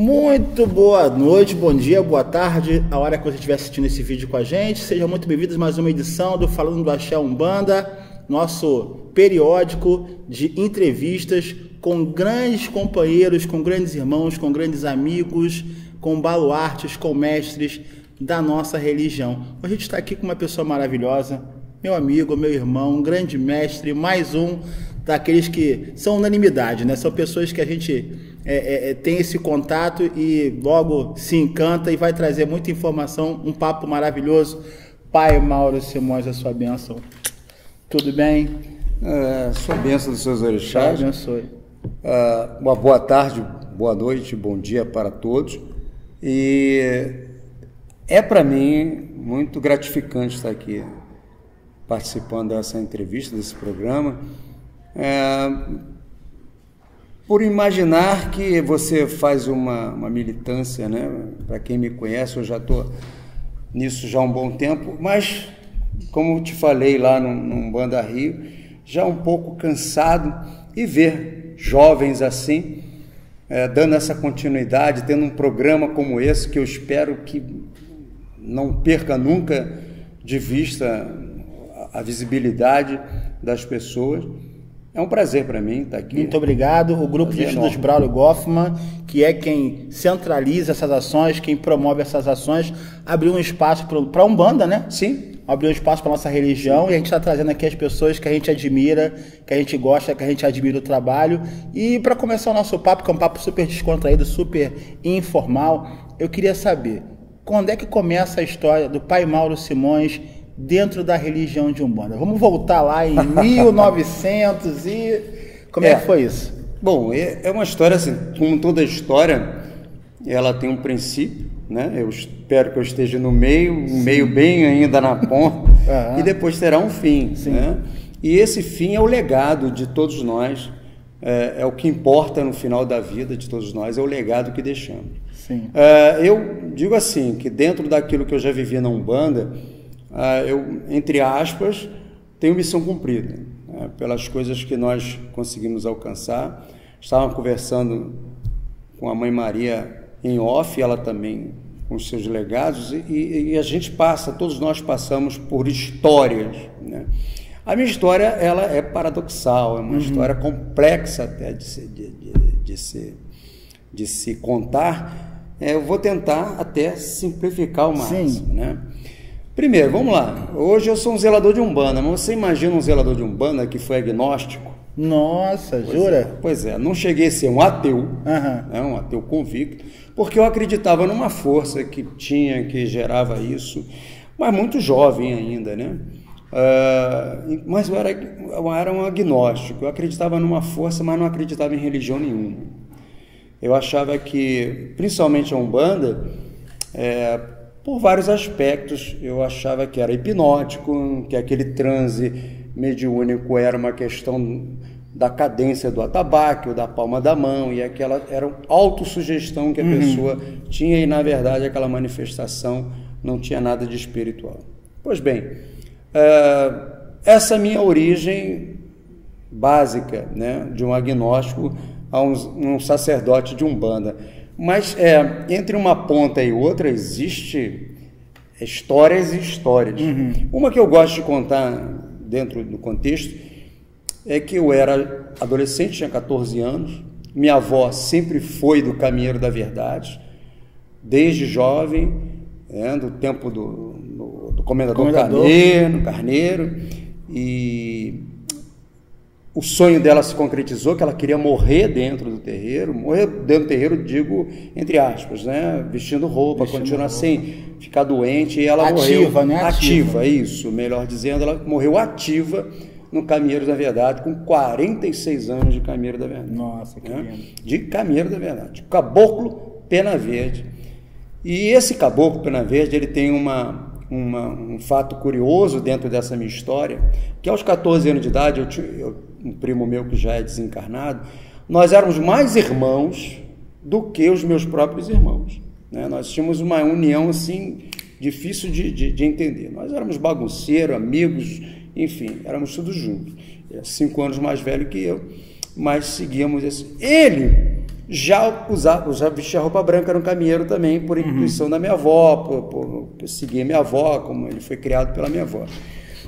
Muito boa noite, bom dia, boa tarde, a hora que você estiver assistindo esse vídeo com a gente. Sejam muito bem-vindos a mais uma edição do Falando do Axé Umbanda, nosso periódico de entrevistas com grandes companheiros, com grandes irmãos, com grandes amigos, com baluartes, com mestres da nossa religião. Hoje a gente está aqui com uma pessoa maravilhosa, meu amigo, meu irmão, um grande mestre, mais um daqueles que são unanimidade, né? São pessoas que a gente tem esse contato e logo se encanta e vai trazer muita informação, um papo maravilhoso. Pai Mauro Simões, a sua bênção. Tudo bem? Sua bênção dos seus orixás. Abençoe. Uma boa tarde, boa noite, bom dia para todos. E é para mim muito gratificante estar aqui participando dessa entrevista, desse programa. Por imaginar que você faz uma militância, né? Para quem me conhece, eu já estou nisso já há um bom tempo, mas, como te falei lá no Umbanda Rio, já um pouco cansado, e ver jovens assim, dando essa continuidade, tendo um programa como esse, que eu espero que não perca nunca de vista a visibilidade das pessoas. É um prazer para mim estar aqui. Muito obrigado. O Grupo de Estudos Braulio Goffman, que é quem centraliza essas ações, quem promove essas ações, abriu um espaço para a Umbanda, né? Sim. Abriu um espaço para a nossa religião, e a gente está trazendo aqui as pessoas que a gente admira, que a gente gosta, que a gente admira o trabalho. E para começar o nosso papo, que é um papo super descontraído, super informal, eu queria saber, quando é que começa a história do Pai Mauro Simões dentro da religião de Umbanda? Vamos voltar lá em 1900 e... Como é que foi isso? Bom, é uma história assim, como toda história, ela tem um princípio, né? Eu espero que eu esteja no meio bem ainda na ponta, e depois terá um fim, né? E esse fim é o legado de todos nós, é o que importa no final da vida de todos nós, é o legado que deixamos. Sim. Eu digo assim, que dentro daquilo que eu já vivi na Umbanda, eu, entre aspas, tenho missão cumprida, né, pelas coisas que nós conseguimos alcançar. Estava conversando com a Mãe Maria em off, ela também com os seus legados, e a gente todos nós passamos por histórias, né? A minha história, ela é paradoxal, é uma história complexa até de se contar. Eu vou tentar até simplificar o máximo, né? Primeiro, vamos lá. Hoje eu sou um zelador de Umbanda, mas você imagina um zelador de Umbanda que foi agnóstico? Nossa, jura? Pois é, não cheguei a ser um ateu, né, um ateu convicto, porque eu acreditava numa força que gerava isso, mas muito jovem ainda, né? Mas eu era um agnóstico, eu acreditava numa força, mas não acreditava em religião nenhuma. Eu achava que, principalmente a Umbanda, por vários aspectos, eu achava que era hipnótico, que aquele transe mediúnico era uma questão da cadência do atabaque ou da palma da mão, e aquela era uma autossugestão que a pessoa tinha, e na verdade aquela manifestação não tinha nada de espiritual. Pois bem, essa é a minha origem básica, né, de um agnóstico a um sacerdote de Umbanda. Mas entre uma ponta e outra existe histórias e histórias. Uma que eu gosto de contar dentro do contexto é que eu era adolescente, tinha 14 anos, minha avó sempre foi do Caminheiro da Verdade, desde jovem, do tempo do Comendador Carneiro, e o sonho dela se concretizou, que ela queria morrer dentro do terreiro, digo, entre aspas, né? Vestindo roupa, continuar assim, ficar doente, e ela morreu... Né? Ativa, isso, melhor dizendo, ela morreu ativa no Caminheiro da Verdade, com 46 anos de Caminheiro da Verdade. Nossa, que lindo. De Caminheiro da Verdade, Caboclo Pena Verde. E esse Caboclo Pena Verde, ele tem um fato curioso dentro dessa minha história, que aos 14 anos de idade, um primo meu que já é desencarnado, nós éramos mais irmãos do que os meus próprios irmãos, né? Nós tínhamos uma união assim, difícil de entender. Nós éramos bagunceiros, amigos, enfim, éramos todos juntos. Ele é 5 anos mais velho que eu, mas seguíamos assim. Ele Já vestia roupa branca no caminheiro também, por intuição da minha avó, por seguir minha avó, como ele foi criado pela minha avó.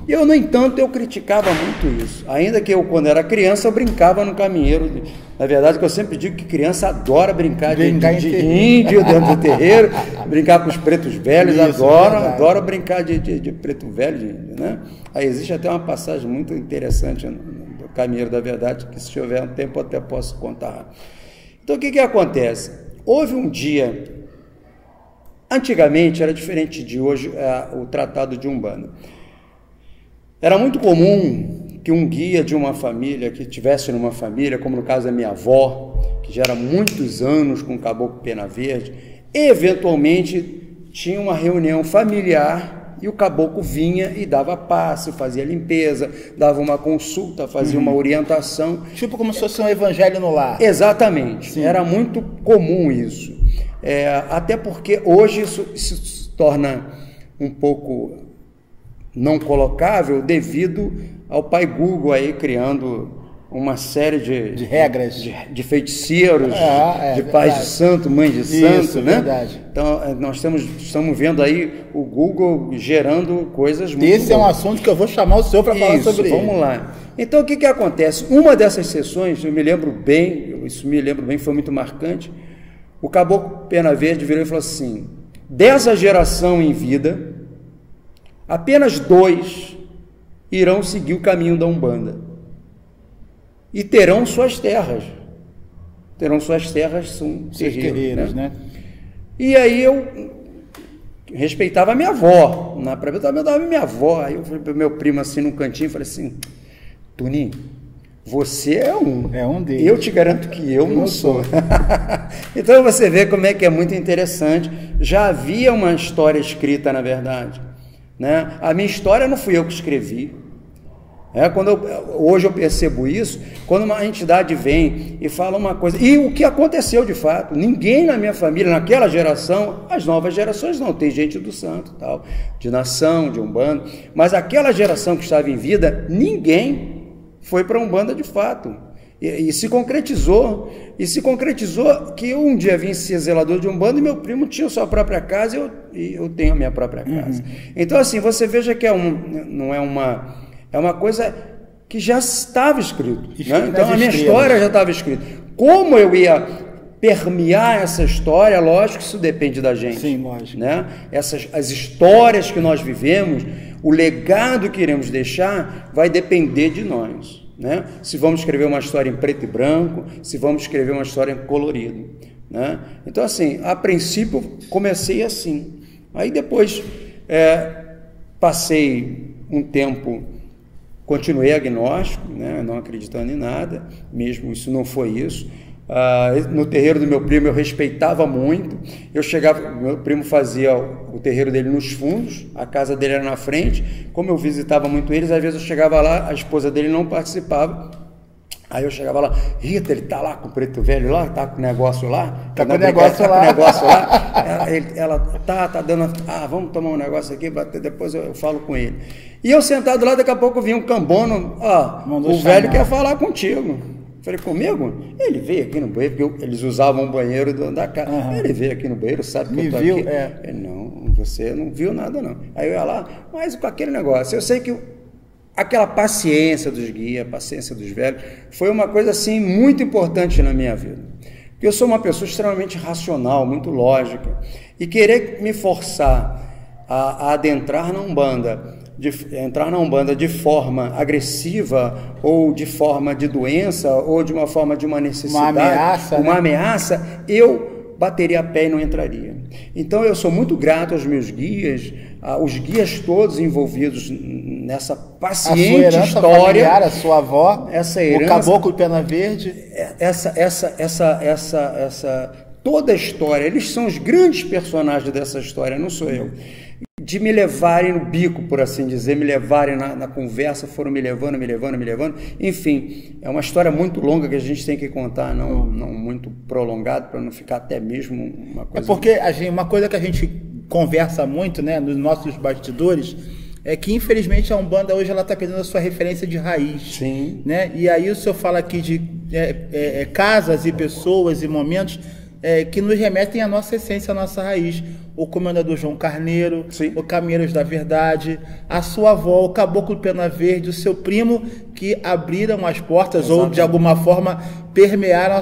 E eu, no entanto, eu criticava muito isso. Ainda que eu, quando era criança, eu brincava no caminheiro. Na verdade, que eu sempre digo que criança adora brincar de índio dentro do terreiro, brincar com os pretos velhos, adora brincar de preto velho, de índio, né? Aí existe até uma passagem muito interessante no Caminheiro da Verdade, que se houver um tempo eu até posso contar. Então, o que acontece? Houve um dia, antigamente era diferente de hoje, o tratado de Umbanda. Era muito comum que um guia de uma família, que estivesse numa família, como no caso da minha avó, que já era muitos anos com o Caboclo Pena Verde, eventualmente tinha uma reunião familiar e o caboclo vinha e dava passe, fazia limpeza, dava uma consulta, fazia uma orientação. Tipo como se fosse um evangelho no lar. Exatamente. Sim. Era muito comum isso. Até porque hoje isso se torna um pouco não colocável devido ao pai Google aí criando uma série de regras, de feiticeiros, de pais de santo, mãe de santo, né? Verdade. Então, nós estamos vendo aí o Google gerando coisas muito Esse boas. É um assunto que eu vou chamar o senhor para falar sobre ele. Vamos lá. Então, o que acontece? Uma dessas sessões, eu me lembro bem, foi muito marcante, o Caboclo Pena Verde virou e falou assim, dessa geração em vida, apenas 2 irão seguir o caminho da Umbanda. E terão suas terras. São terreiros, né? E aí eu respeitava a minha avó. Eu dava minha avó. Aí eu falei para o meu primo assim no cantinho, falei assim, Toninho, você é um. É um deles. Eu te garanto que eu não sou. Então você vê como é que é muito interessante. Já havia uma história escrita, na verdade. Né? A minha história não fui eu que escrevi. Hoje eu percebo isso, quando uma entidade vem e fala uma coisa, e o que aconteceu de fato, ninguém na minha família, naquela geração, as novas gerações não, tem gente do santo, tal, de nação, de Umbanda, mas aquela geração que estava em vida, ninguém foi para Umbanda de fato, e se concretizou que eu um dia vim ser zelador de Umbanda e meu primo tinha sua própria casa e eu tenho a minha própria casa. Então assim, você veja que é uma coisa que já estava escrito. Né? Então, a minha história já estava escrita. Como eu ia permear essa história, lógico que isso depende da gente. Sim, lógico. Né? As histórias que nós vivemos, o legado que iremos deixar, vai depender de nós. Né? Se vamos escrever uma história em preto e branco, se vamos escrever uma história em colorido. Né? Então, assim, a princípio, comecei assim. Aí depois, passei um tempo... Continuei agnóstico, né, não acreditando em nada, mesmo isso não foi isso. No terreiro do meu primo eu respeitava muito, eu chegava, meu primo fazia o terreiro dele nos fundos, a casa dele era na frente, como eu visitava muito eles, às vezes eu chegava lá, a esposa dele não participava, aí eu chegava lá, Rita, ele tá lá com o preto velho lá, tá com o negócio lá? Tá com o negócio lá. Ela tá dando, vamos tomar um negócio aqui, depois eu falo com ele. E eu sentado lá, daqui a pouco vinha um cambono, o velho quer falar contigo. Falei, comigo? Ele veio aqui no banheiro, porque eles usavam o banheiro da casa. Ele veio aqui no banheiro, sabe que eu tô aqui? Ele, não, você não viu nada não. Aí eu ia lá, mas com aquele negócio, eu sei que aquela paciência dos guias, paciência dos velhos, foi uma coisa assim muito importante na minha vida. Porque eu sou uma pessoa extremamente racional, muito lógica, e querer me forçar a adentrar na Umbanda, entrar na Umbanda de forma agressiva, ou de forma de doença, ou de uma forma de uma necessidade, uma ameaça, eu bateria a pé e não entraria. Então eu sou muito grato aos meus guias, os guias todos envolvidos nessa paciente história, familiar, a sua avó, essa herança, o Caboclo Pena Verde, toda a história, eles são os grandes personagens dessa história, não sou eu. De me levarem no bico, por assim dizer, me levarem na conversa, foram me levando, enfim, é uma história muito longa que a gente tem que contar, não muito prolongado, para não ficar até mesmo uma coisa... porque uma coisa que a gente conversa muito, né, nos nossos bastidores, é que infelizmente a Umbanda hoje ela está perdendo a sua referência de raiz. Sim. Né? E aí o senhor fala aqui casas e pessoas e momentos que nos remetem à nossa essência, à nossa raiz. O Comendador João Carneiro, sim, o Caminheiros da Verdade, a sua avó, o Caboclo Pena Verde, o seu primo, que abriram as portas, exatamente, ou de alguma forma permearam a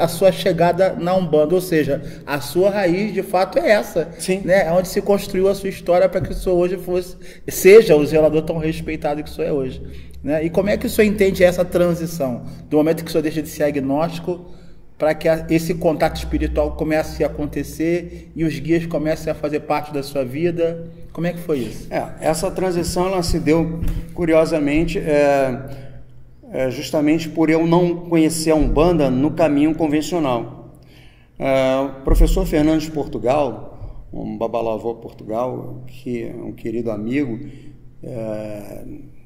sua chegada na Umbanda. Ou seja, a sua raiz de fato é essa, sim, né? É onde se construiu a sua história para que o senhor hoje seja o zelador tão respeitado que o senhor é hoje, né? E como é que o senhor entende essa transição do momento que o senhor deixa de ser agnóstico para que esse contato espiritual comece a acontecer e os guias comecem a fazer parte da sua vida? Como é que foi isso? Essa transição ela se deu, curiosamente, justamente por eu não conhecer a Umbanda no caminho convencional. O professor Fernandes Portugal, um babalavô Portugal, que é um querido amigo,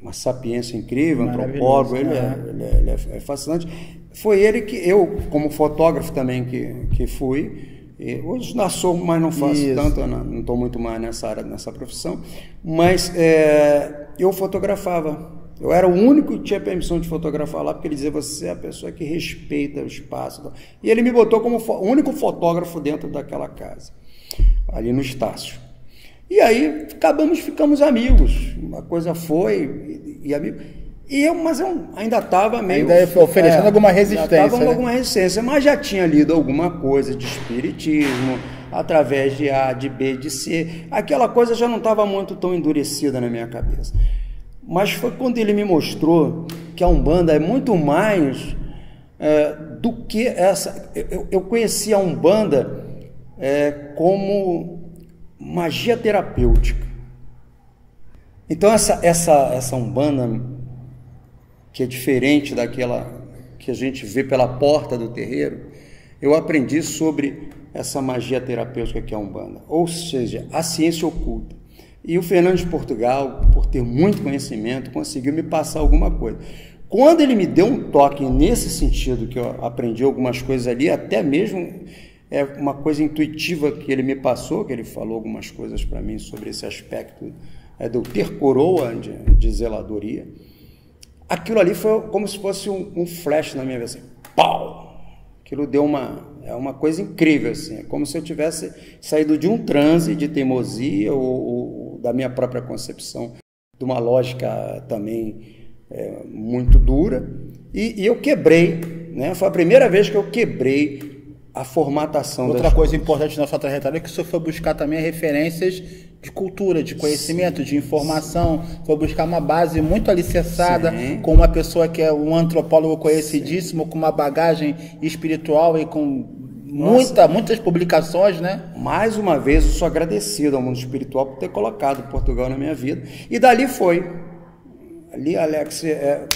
uma sapiência incrível, antropólogo, ele é fascinante. Foi ele que eu, como fotógrafo também que fui, hoje sou, mas não faço tanto, não estou muito mais nessa área, nessa profissão, mas eu fotografava. Eu era o único que tinha permissão de fotografar lá, porque ele dizia, você é a pessoa que respeita o espaço. E ele me botou como o único fotógrafo dentro daquela casa, ali no Estácio. E aí ficamos amigos, uma coisa foi, e amigo. Mas eu ainda estava meio... Ainda oferecendo alguma resistência. Estava alguma resistência, mas já tinha lido alguma coisa de espiritismo, através de A, de B, de C. Aquela coisa já não estava muito tão endurecida na minha cabeça. Mas foi quando ele me mostrou que a Umbanda é muito mais do que essa... Eu conheci a Umbanda como magia terapêutica. Então essa Umbanda, que é diferente daquela que a gente vê pela porta do terreiro, eu aprendi sobre essa magia terapêutica que é a Umbanda, ou seja, a ciência oculta. E o Fernando de Portugal, por ter muito conhecimento, conseguiu me passar alguma coisa. Quando ele me deu um toque nesse sentido, que eu aprendi algumas coisas ali, até mesmo uma coisa intuitiva que ele me passou, que ele falou algumas coisas para mim sobre esse aspecto de eu ter coroa de zeladoria. Aquilo ali foi como se fosse um flash na minha vida, assim, pau! Aquilo deu uma coisa incrível, assim, é como se eu tivesse saído de um transe de teimosia ou da minha própria concepção, de uma lógica também muito dura, e eu quebrei, né? Foi a primeira vez que eu quebrei a formatação. Outra coisa importante na sua trajetória é que o senhor foi buscar também referências de cultura, de conhecimento, de informação, foi buscar uma base muito alicerçada, com uma pessoa que é um antropólogo conhecidíssimo, com uma bagagem espiritual e com muitas publicações, né? Mais uma vez, eu sou agradecido ao mundo espiritual por ter colocado Portugal na minha vida. E dali foi. Ali,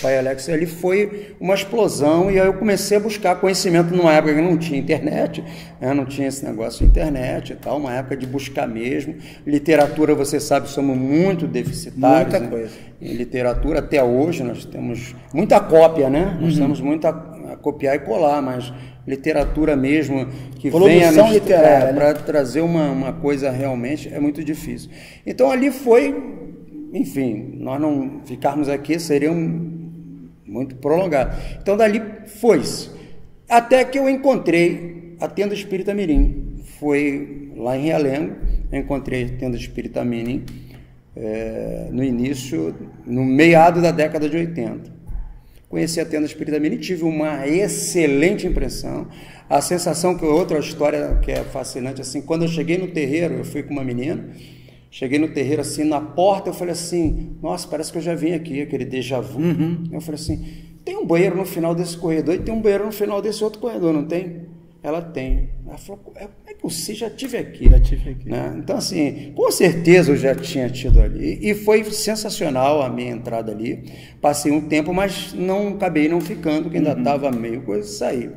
pai Alex, ali foi uma explosão, e aí eu comecei a buscar conhecimento numa época que não tinha internet, não tinha esse negócio de internet e tal, uma época de buscar mesmo. Literatura, você sabe, somos muito deficitários. Muita coisa. Em literatura, até hoje, nós temos muita cópia, né? Nós temos muito a copiar e colar, mas literatura mesmo, que venha para trazer uma coisa realmente, é muito difícil. Então, ali foi... Enfim, nós não ficarmos aqui seria muito prolongado. Então, dali foi-se. Até que eu encontrei a Tenda Espírita Mirim. Foi lá em Realengo, eu encontrei a Tenda Espírita Mirim no meado da década de 80. Conheci a Tenda Espírita Mirim, tive uma excelente impressão. A sensação que outra história que é fascinante, assim, quando eu cheguei no terreiro, eu fui com uma menina. Cheguei no terreiro, assim, na porta, eu falei assim, nossa, parece que eu já vim aqui, aquele déjà vu. Eu falei assim, tem um banheiro no final desse corredor e tem um banheiro no final desse outro corredor, não tem? Ela tem. Ela falou, como é que você já tive aqui? Já tive aqui. Né? Então, assim, com certeza eu já tinha tido ali. E foi sensacional a minha entrada ali. Passei um tempo, mas acabei não ficando, porque ainda estava meio coisa, saí.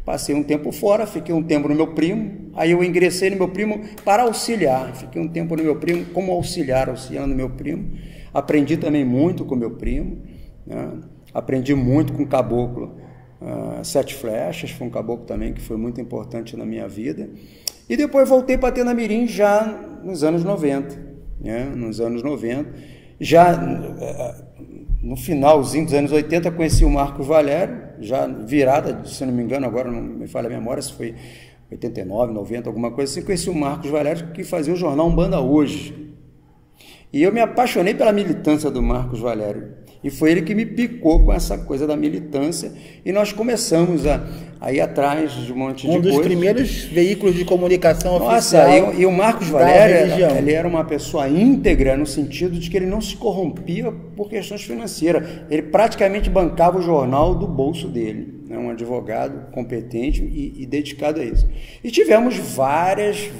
Passei um tempo fora, fiquei um tempo no meu primo, aí eu ingressei no meu primo para auxiliar. Fiquei um tempo no meu primo como auxiliar, auxiliando meu primo. Aprendi também muito com meu primo, né? Aprendi muito com o caboclo. Sete Flechas, foi um caboclo também que foi muito importante na minha vida. E depois voltei para Tenda Mirim já nos anos 90, né? Nos anos 90, já no finalzinho dos anos 80, conheci o Marcos Valério, já virada, se não me engano, agora não me falha a memória, se foi 89, 90, alguma coisa assim, conheci o Marcos Valério, que fazia o jornal Umbanda Hoje. E eu me apaixonei pela militância do Marcos Valério. E foi ele que me picou com essa coisa da militância. E nós começamos a ir atrás de um monte de coisas. Um dos primeiros veículos de comunicação oficial. Nossa, e o Marcos Valério, ele era uma pessoa íntegra no sentido de que ele não se corrompia por questões financeiras. Ele praticamente bancava o jornal do bolso dele. Né? Um advogado competente e dedicado a isso. E tivemos várias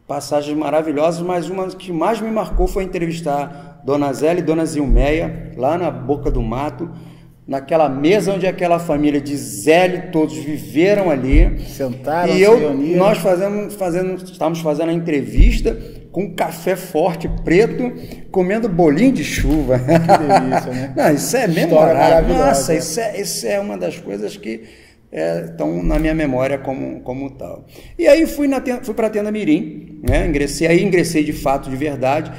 passagens maravilhosas, mas uma que mais me marcou foi entrevistar Dona Zélia e Dona Zilmeia, lá na Boca do Mato, naquela mesa onde aquela família de Zélio todos viveram ali. Sentaram, e nós estávamos fazendo a entrevista com café forte, preto, comendo bolinho de chuva. Que delícia, né? Não, isso é memorável. Nossa, isso é uma das coisas que estão na minha memória como tal. E aí fui para a Tenda Mirim, né? Ingressei de fato, de verdade,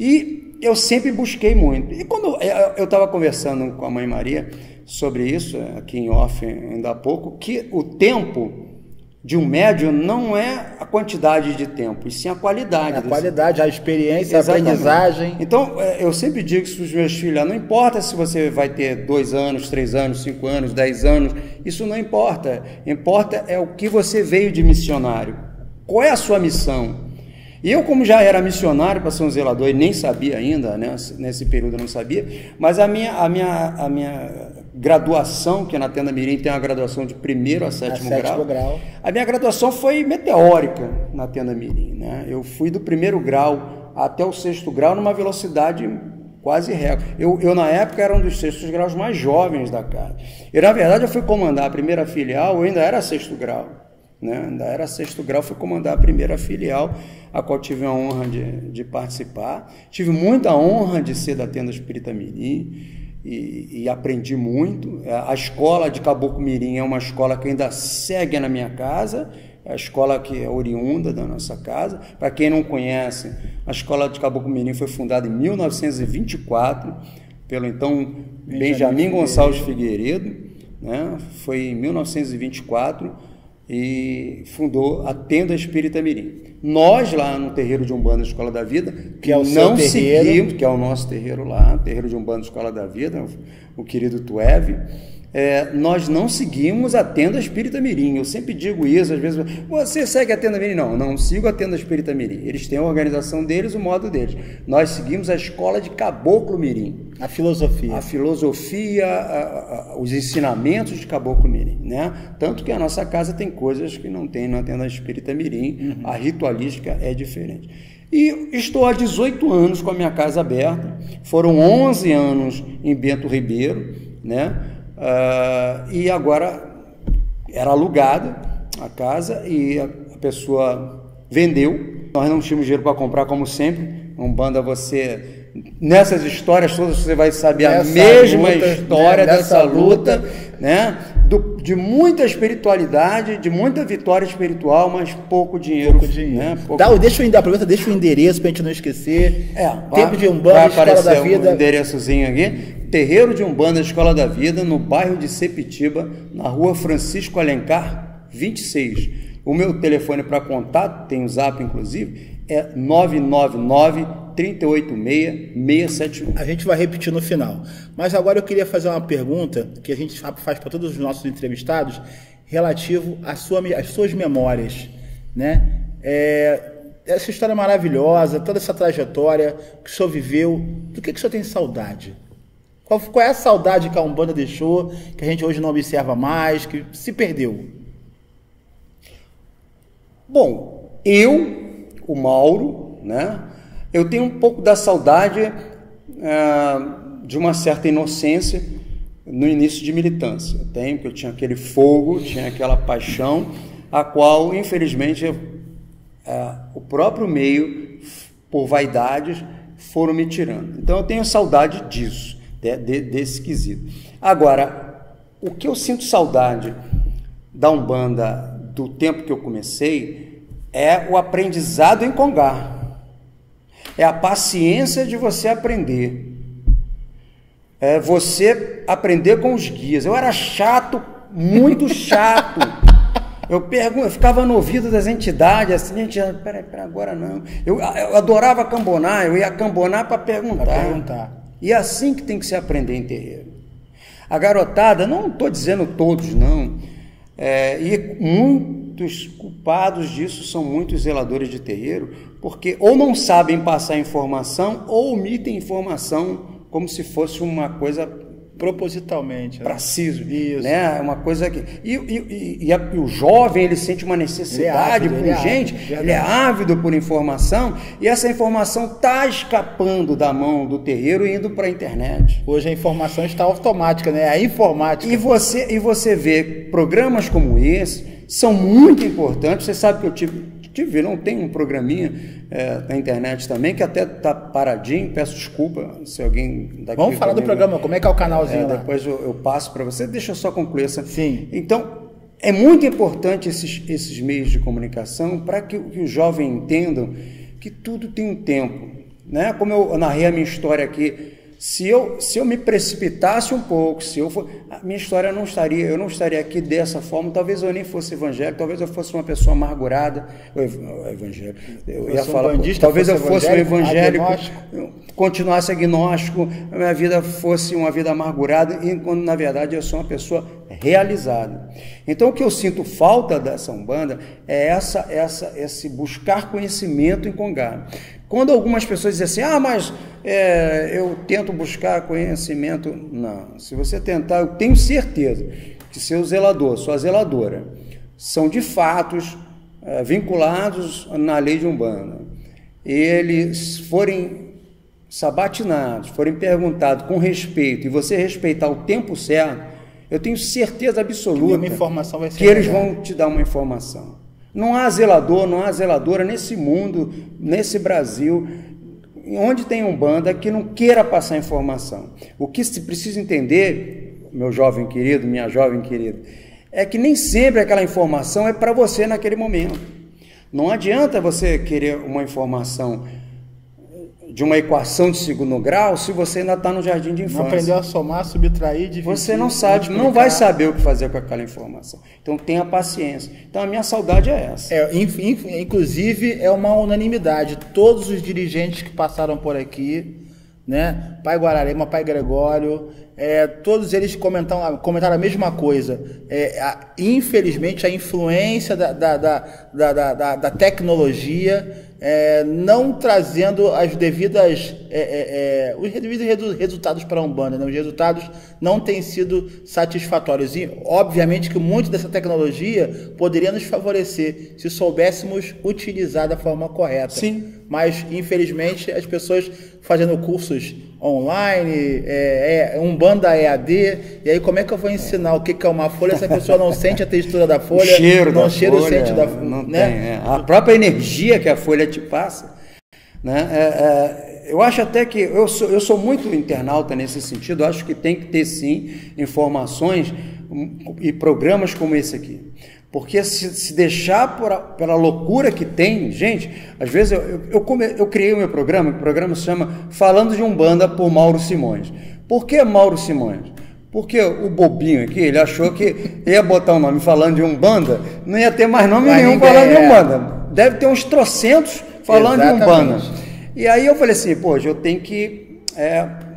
e eu sempre busquei muito. E quando eu estava conversando com a Mãe Maria sobre isso, aqui em off ainda há pouco, que o tempo de um médium não é a quantidade de tempo, e sim a qualidade. A qualidade, a experiência, exatamente. A aprendizagem. Então, eu sempre digo isso para os meus filhos, não importa se você vai ter 2 anos, 3 anos, 5 anos, 10 anos, isso não importa. Importa é o que você veio de missionário. Qual é a sua missão? E eu, como já era missionário para ser um zelador, e nem sabia ainda, né? Nesse período eu não sabia, mas a minha graduação, que na Tenda Mirim tem uma graduação de 1º a 7º grau, a minha graduação foi meteórica na Tenda Mirim, né? Eu fui do 1º grau até o 6º grau numa velocidade quase recorde. Eu na época, era um dos 6º graus mais jovens da casa. E, na verdade, eu fui comandar a primeira filial, eu ainda era 6º grau. Né? Ainda era 6º grau, fui comandar a primeira filial, a qual tive a honra de participar. Tive muita honra de ser da Tenda Espírita Mirim e aprendi muito. A escola de Caboclo Mirim é uma escola que ainda segue na minha casa, é a escola que é oriunda da nossa casa. Para quem não conhece, a escola de Caboclo Mirim foi fundada em 1924 pelo então Benjamin Gonçalves Figueiredo, né? Foi em 1924 e fundou a Tenda Espírita Mirim. Nós, lá no terreiro de Umbanda Escola da Vida, que é o não seguimos, que é o nosso terreiro lá, terreiro de Umbanda Escola da Vida, o querido Tueve, nós não seguimos a Tenda Espírita Mirim. Eu sempre digo isso, às vezes, você segue a Tenda Mirim? Não sigo a Tenda Espírita Mirim. Eles têm a organização deles, o modo deles. Nós seguimos a escola de Caboclo Mirim. A filosofia. A filosofia, os ensinamentos de Caboclo Mirim, né? Tanto que a nossa casa tem coisas que não tem na Tenda Espírita Mirim, a ritualística é diferente. E estou há 18 anos com a minha casa aberta, foram 11 anos em Bento Ribeiro, né? E agora era alugada a casa e a pessoa vendeu. Nós não tínhamos dinheiro para comprar, como sempre. Umbanda, nessas histórias todas você vai saber a mesma história dessa luta, né? De muita espiritualidade, de muita vitória espiritual, mas pouco dinheiro. Né? Aproveita, deixa o endereço para a gente não esquecer. Tempo de Umbanda, Escola da Vida. Um endereçozinho aqui. Terreiro de Umbanda Escola da Vida, no bairro de Sepitiba, na rua Francisco Alencar, 26. O meu telefone para contato, tem o zap inclusive, é 999-386-671. A gente vai repetir no final. Mas agora eu queria fazer uma pergunta que a gente faz para todos os nossos entrevistados, relativo às suas memórias, né? Essa história maravilhosa, toda essa trajetória que o senhor viveu, do que o senhor tem saudade? Qual é a saudade que a Umbanda deixou, que a gente hoje não observa mais, que se perdeu? Bom, o Mauro, né? Eu tenho um pouco da saudade de uma certa inocência no início de militância. Porque eu tinha aquele fogo, tinha aquela paixão, a qual, infelizmente, o próprio meio, por vaidades, foram me tirando. Então, eu tenho saudade disso. Desse quesito. Agora, o que eu sinto saudade da Umbanda do tempo que eu comecei é o aprendizado em Congá. É a paciência de você aprender. você aprender com os guias. Eu era chato, muito chato. Eu ficava no ouvido das entidades, assim, gente, peraí, agora não. Eu adorava cambonar, eu ia cambonar para perguntar. E é assim que tem que se aprender em terreiro. A garotada, não estou dizendo todos, não, e muitos culpados disso são muitos zeladores de terreiro, porque ou não sabem passar informação ou omitem informação como se fosse uma coisa propositalmente, preciso, né? Uma coisa que e o jovem, ele sente uma necessidade ele é ávido por informação, e essa informação está escapando da mão do terreiro e indo para a internet. Hoje a informação está automática, né? A informática. E você vê programas como esse são muito importantes. Você sabe que eu tive, não tem um programinha na internet também, que até está paradinho, peço desculpa se alguém daqui... Vamos falar do programa, como é que é o canalzinho lá? Depois eu passo para você, deixa eu só concluir essa... Sim. Então, é muito importante esses meios de comunicação para que o jovem entendam que tudo tem um tempo, né? Como eu narrei a minha história aqui, se eu me precipitasse um pouco, a minha história eu não estaria aqui dessa forma. Talvez eu nem fosse evangélico, talvez eu fosse uma pessoa amargurada. Talvez eu fosse um evangélico, continuasse agnóstico, a minha vida fosse uma vida amargurada, quando na verdade eu sou uma pessoa realizada. Então, o que eu sinto falta dessa Umbanda é esse buscar conhecimento em Congá. Quando algumas pessoas dizem assim, mas eu tento buscar conhecimento. Não, se você tentar, eu tenho certeza que seu zelador, sua zeladora, são de fatos vinculados na lei de Umbanda. Eles forem sabatinados, forem perguntados com respeito, e você respeitar o tempo certo, eu tenho certeza absoluta que eles vão te dar uma informação. Não há zelador, não há zeladora nesse mundo, nesse Brasil, onde tem Umbanda, que não queira passar informação. O que se precisa entender, meu jovem querido, minha jovem querida, é que nem sempre aquela informação é para você naquele momento. Não adianta você querer uma informação de uma equação de segundo grau se você ainda está no jardim de infância. Não aprendeu a somar, subtrair, dividir. Você não sabe, não vai saber o que fazer com aquela informação. Então tenha paciência. Então a minha saudade é essa. Inclusive é uma unanimidade. Todos os dirigentes que passaram por aqui, né? Pai Guararema, Pai Gregório, todos eles comentaram a mesma coisa. Infelizmente a influência da tecnologia não trazendo os devidos resultados para a Umbanda, né? Os resultados não têm sido satisfatórios, e obviamente que muito dessa tecnologia poderia nos favorecer se soubéssemos utilizar da forma correta. Sim. Mas infelizmente as pessoas fazendo cursos online, Umbanda EAD, e aí como é que eu vou ensinar o que é uma folha se a pessoa não sente a textura da folha, o cheiro não da folha, sente da não né? tem, a própria energia que a folha te passa, né? Eu acho até que eu sou muito internauta nesse sentido. Eu acho que tem que ter sim informações e programas como esse aqui. Porque se deixar pela loucura que tem, gente, às vezes eu criei o meu programa, o programa se chama Falando de Umbanda por Mauro Simões. Por que Mauro Simões? Porque o bobinho aqui, ele achou que ia botar o nome Falando de Umbanda, não ia ter mais nome nenhum falando de Umbanda. Deve ter uns trocentos falando de Umbanda. E aí eu falei assim, eu tenho que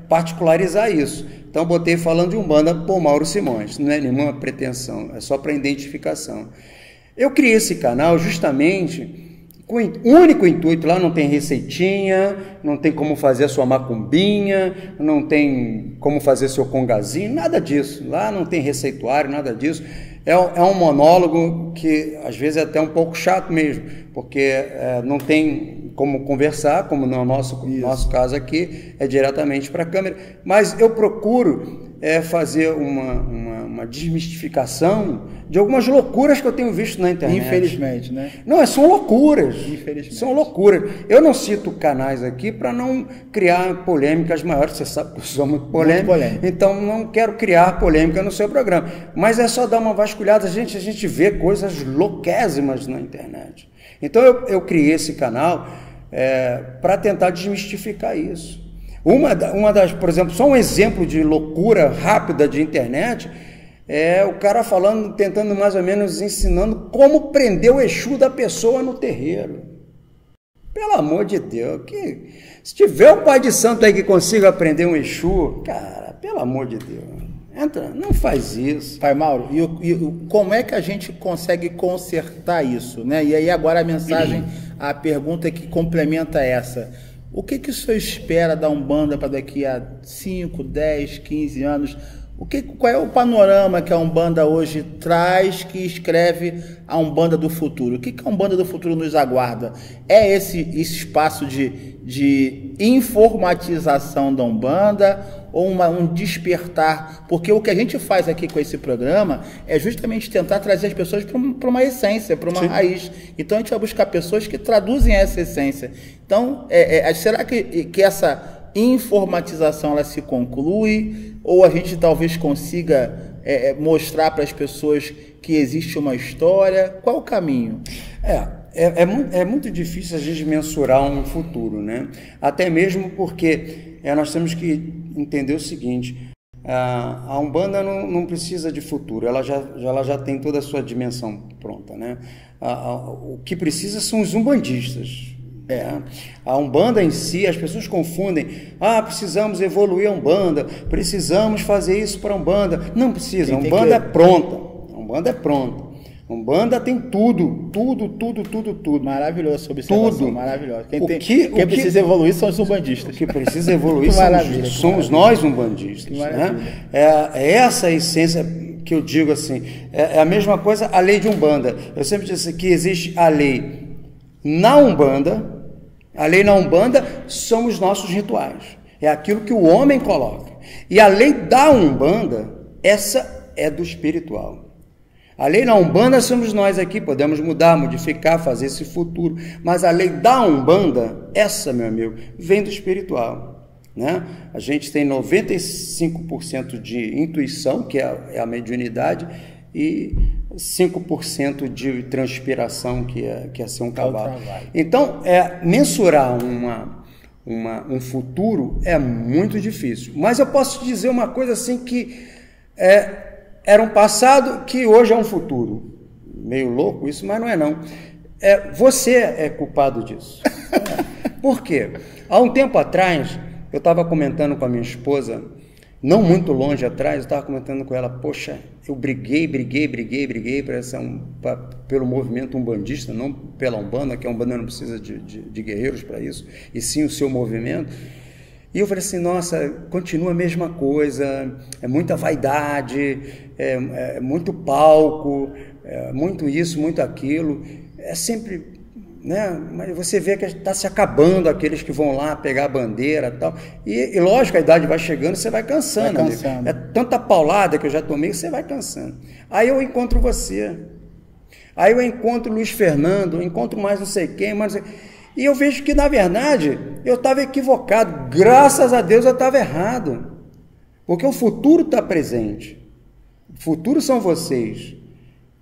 particularizar isso. Então, botei Falando de Umbanda por Mauro Simões. Não é nenhuma pretensão, é só para identificação. Eu criei esse canal justamente com o único intuito. Lá não tem receitinha, não tem como fazer a sua macumbinha, não tem como fazer seu congazinho, nada disso. Lá não tem receituário, nada disso. É um monólogo que às vezes é até um pouco chato mesmo, porque não tem como conversar, como no nosso caso aqui, é diretamente para a câmera. Mas eu procuro fazer uma desmistificação de algumas loucuras que eu tenho visto na internet. Infelizmente, né? Não, são loucuras. Infelizmente. São loucuras. Eu não cito canais aqui para não criar polêmicas maiores. Você sabe que eu sou muito polêmico. Então não quero criar polêmica no seu programa. Mas é só dar uma vasculhada. A gente vê coisas louquésimas na internet. Então eu criei esse canal para tentar desmistificar isso. Uma das, por exemplo, só um exemplo de loucura rápida de internet, é o cara falando, tentando mais ou menos, ensinando como prender o Exu da pessoa no terreiro. Pelo amor de Deus, se tiver um pai de santo aí que consiga prender um Exu, cara, pelo amor de Deus, entra, não faz isso. Pai Mauro, como é que a gente consegue consertar isso, né? E aí agora a mensagem, a pergunta que complementa essa: o que o senhor espera da Umbanda para daqui a 5, 10, 15 anos? Qual é o panorama que a Umbanda hoje traz, que escreve a Umbanda do futuro? O que a Umbanda do futuro nos aguarda? É esse espaço de informatização da Umbanda ou um despertar? Porque o que a gente faz aqui com esse programa é justamente tentar trazer as pessoas para uma essência, para uma Sim. raiz. Então a gente vai buscar pessoas que traduzem essa essência. Então, será que essa informatização ela se conclui, ou a gente talvez consiga mostrar para as pessoas que existe uma história? Qual o caminho? É muito difícil a gente mensurar um futuro, né? Até mesmo porque nós temos que entender o seguinte: a Umbanda não precisa de futuro, ela já tem toda a sua dimensão pronta, né? O que precisa são os umbandistas. A Umbanda em si, as pessoas confundem, precisamos evoluir a Umbanda, precisamos fazer isso para a Umbanda. Não precisa, a Umbanda é pronta, a Umbanda é pronta. A Umbanda tem tudo. Maravilhoso essa observação, maravilhosa. Quem precisa evoluir são os umbandistas. O que precisa evoluir somos nós umbandistas. Né? É essa a essência que eu digo assim, é a mesma coisa a lei de Umbanda. Eu sempre disse que existe a lei na Umbanda. A lei na Umbanda são os nossos rituais. É aquilo que o homem coloca. E a lei da Umbanda, essa é do espiritual. A lei na Umbanda somos nós aqui, podemos mudar, modificar, fazer esse futuro. Mas a lei da Umbanda, essa, meu amigo, vem do espiritual. Né? A gente tem 95% de intuição, que é a mediunidade, e 5% de transpiração, que é ser um cavalo. Então, mensurar um futuro é muito difícil. Mas eu posso te dizer uma coisa assim que era um passado que hoje é um futuro. Meio louco isso, mas não é não. Você é culpado disso. Por quê? Há um tempo atrás, eu estava comentando com a minha esposa, não muito longe atrás, eu estava comentando com ela, poxa, eu briguei pelo movimento umbandista, não pela Umbanda, que a Umbanda não precisa de guerreiros para isso, e sim o seu movimento. E eu falei assim, nossa, continua a mesma coisa, é muita vaidade, é muito palco, muito isso, muito aquilo, é sempre... Né? Mas você vê que está se acabando aqueles que vão lá pegar a bandeira e tal. E lógico, a idade vai chegando, você vai cansando. É tanta paulada que eu já tomei que você vai cansando. Aí eu encontro você. Aí eu encontro Luiz Fernando, eu encontro mais não sei quem, e eu vejo que, na verdade, eu estava equivocado. Graças a Deus eu estava errado. Porque o futuro está presente. O futuro são vocês.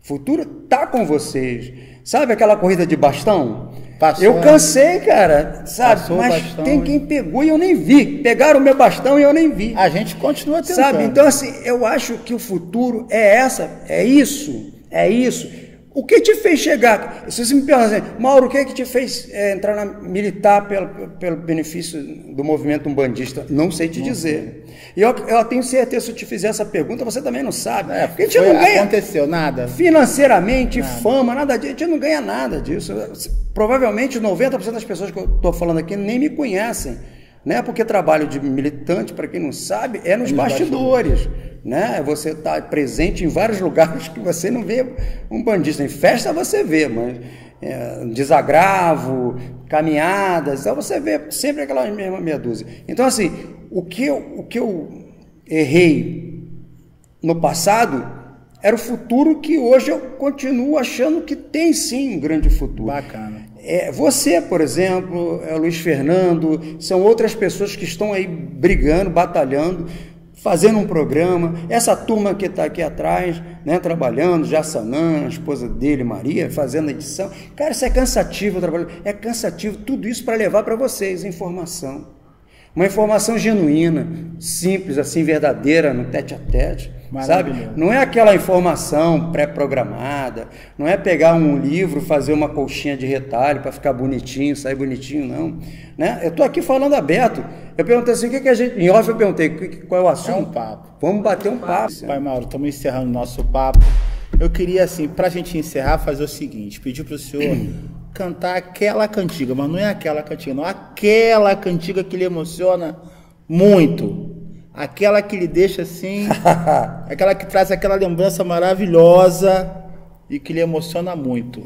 O futuro está com vocês. Sabe aquela corrida de bastão? Eu cansei, cara, sabe? Mas tem quem pegou e eu nem vi. Pegaram o meu bastão e eu nem vi. A gente continua tentando. Sabe? Então, assim, eu acho que o futuro é isso. O que te fez chegar? Se você me pergunta assim, Mauro, o que te fez entrar na militar pelo benefício do movimento umbandista? Não sei te dizer. E eu tenho certeza, se eu te fizer essa pergunta, você também não sabe. Porque a gente não ganha. Aconteceu nada. Financeiramente, fama, nada disso. A gente não ganha nada disso. Provavelmente 90% das pessoas que eu estou falando aqui nem me conhecem. Né? Porque trabalho de militante, para quem não sabe, é nos bastidores. Né? Você está presente em vários lugares que você não vê um bandista. Em festa você vê, mas desagravo, caminhadas, então você vê sempre aquela mesma meia dúzia. Então, assim, o que eu errei no passado era o futuro que hoje eu continuo achando que tem sim um grande futuro. Bacana. Você, por exemplo, Luiz Fernando, são outras pessoas que estão aí brigando, batalhando, fazendo um programa, essa turma que está aqui atrás, né, trabalhando, Jassanã, a esposa dele, Maria, fazendo edição. Cara, isso é cansativo, é cansativo, tudo isso para levar para vocês informação. Uma informação genuína, simples, assim, verdadeira, no tete-a-tete, sabe? Não é aquela informação pré-programada, não é pegar um livro, fazer uma colchinha de retalho para ficar bonitinho, sair bonitinho, não. Né? Eu estou aqui falando aberto. Eu perguntei assim, o que a gente... Em off eu perguntei, qual é o assunto? É um papo. Vamos bater um papo. Pai Mauro, estamos encerrando o nosso papo. Eu queria, assim, para a gente encerrar, fazer o seguinte, pedir para o senhor... cantar aquela cantiga, mas não é aquela cantiga, não, aquela cantiga que lhe emociona muito, aquela que lhe deixa assim, aquela que traz aquela lembrança maravilhosa e que lhe emociona muito.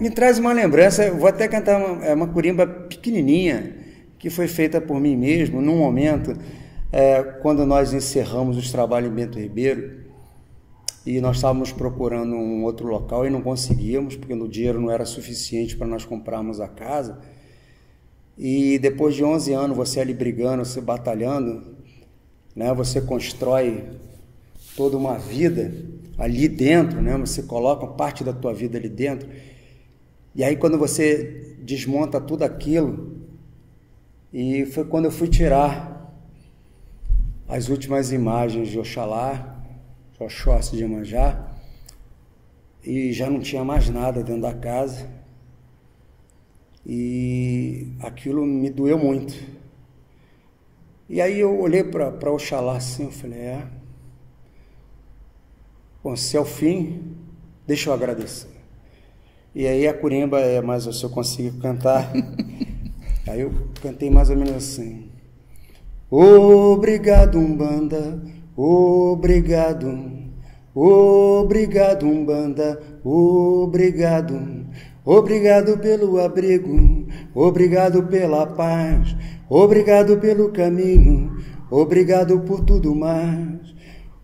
Me traz uma lembrança, eu vou até cantar uma curimba pequenininha, que foi feita por mim mesmo, num momento, quando nós encerramos os trabalhos em Bento Ribeiro, e nós estávamos procurando um outro local e não conseguíamos, porque o dinheiro não era suficiente para nós comprarmos a casa. E depois de 11 anos, você ali brigando, você batalhando, né? Você constrói toda uma vida ali dentro, né? Você coloca parte da tua vida ali dentro. E aí quando você desmonta tudo aquilo, e foi quando eu fui tirar as últimas imagens de Oxalá, Oxóssi de Iemanjá, e já não tinha mais nada dentro da casa, e aquilo me doeu muito. E aí eu olhei para Oxalá assim, eu falei, bom, se é o fim, deixa eu agradecer. E aí a curimba mas se eu consigo cantar, aí eu cantei mais ou menos assim: obrigado, Umbanda, obrigado, obrigado, Umbanda, obrigado, obrigado pelo abrigo, obrigado pela paz, obrigado pelo caminho, obrigado por tudo mais.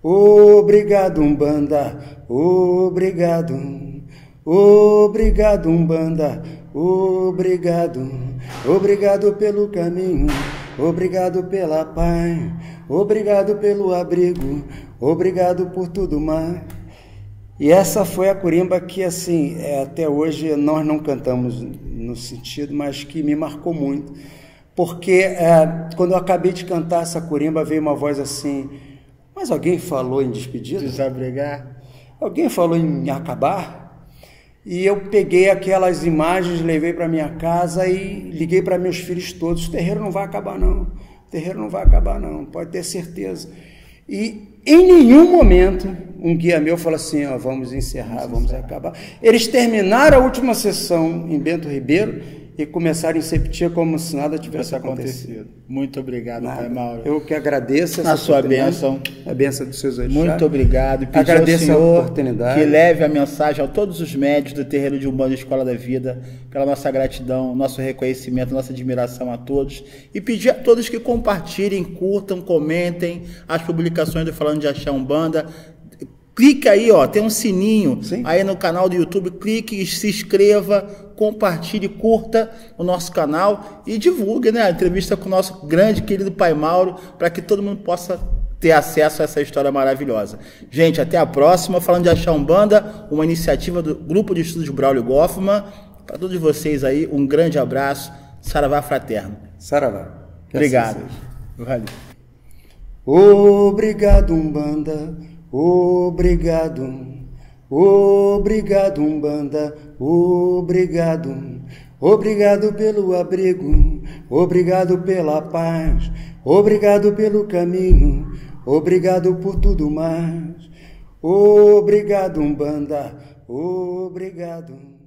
Obrigado, Umbanda, obrigado, obrigado, Umbanda, obrigado, obrigado pelo caminho, obrigado pela paz, obrigado pelo abrigo, obrigado por tudo mais. E essa foi a curimba que, assim, até hoje nós não cantamos no sentido, mas que me marcou muito. Porque quando eu acabei de cantar essa curimba, veio uma voz assim: mas alguém falou em despedida? Desabrigar? Alguém falou em acabar? E eu peguei aquelas imagens, levei para minha casa e liguei para meus filhos todos: o terreiro não vai acabar não, o terreiro não vai acabar não, pode ter certeza. E em nenhum momento um guia meu falou assim: vamos encerrar, vamos acabar. Eles terminaram a última sessão em Bento Ribeiro e começaram em Septia como se nada tivesse acontecido. Muito obrigado, Pai Mauro. Eu que agradeço a sua bênção. A bênção dos seus orixás. Muito obrigado. E agradeço ao Senhor a oportunidade. Que leve a mensagem a todos os médios do terreiro de Umbanda Escola da Vida, pela nossa gratidão, nosso reconhecimento, nossa admiração a todos. E pedir a todos que compartilhem, curtam, comentem as publicações do Falando de Axé Umbanda. Clique aí, tem um sininho. Sim. Aí no canal do YouTube, clique, se inscreva, compartilhe, curta o nosso canal e divulgue, né, a entrevista com o nosso grande querido Pai Mauro, para que todo mundo possa ter acesso a essa história maravilhosa. Gente, até a próxima. Falando de Axé Umbanda, uma iniciativa do Grupo de Estudos Braulio Goffman. Para todos vocês aí, um grande abraço. Saravá fraterno. Saravá. Obrigado. Valeu. Obrigado, Umbanda. Obrigado, obrigado, Umbanda, obrigado, obrigado pelo abrigo, obrigado pela paz, obrigado pelo caminho, obrigado por tudo mais. Obrigado, Umbanda, obrigado.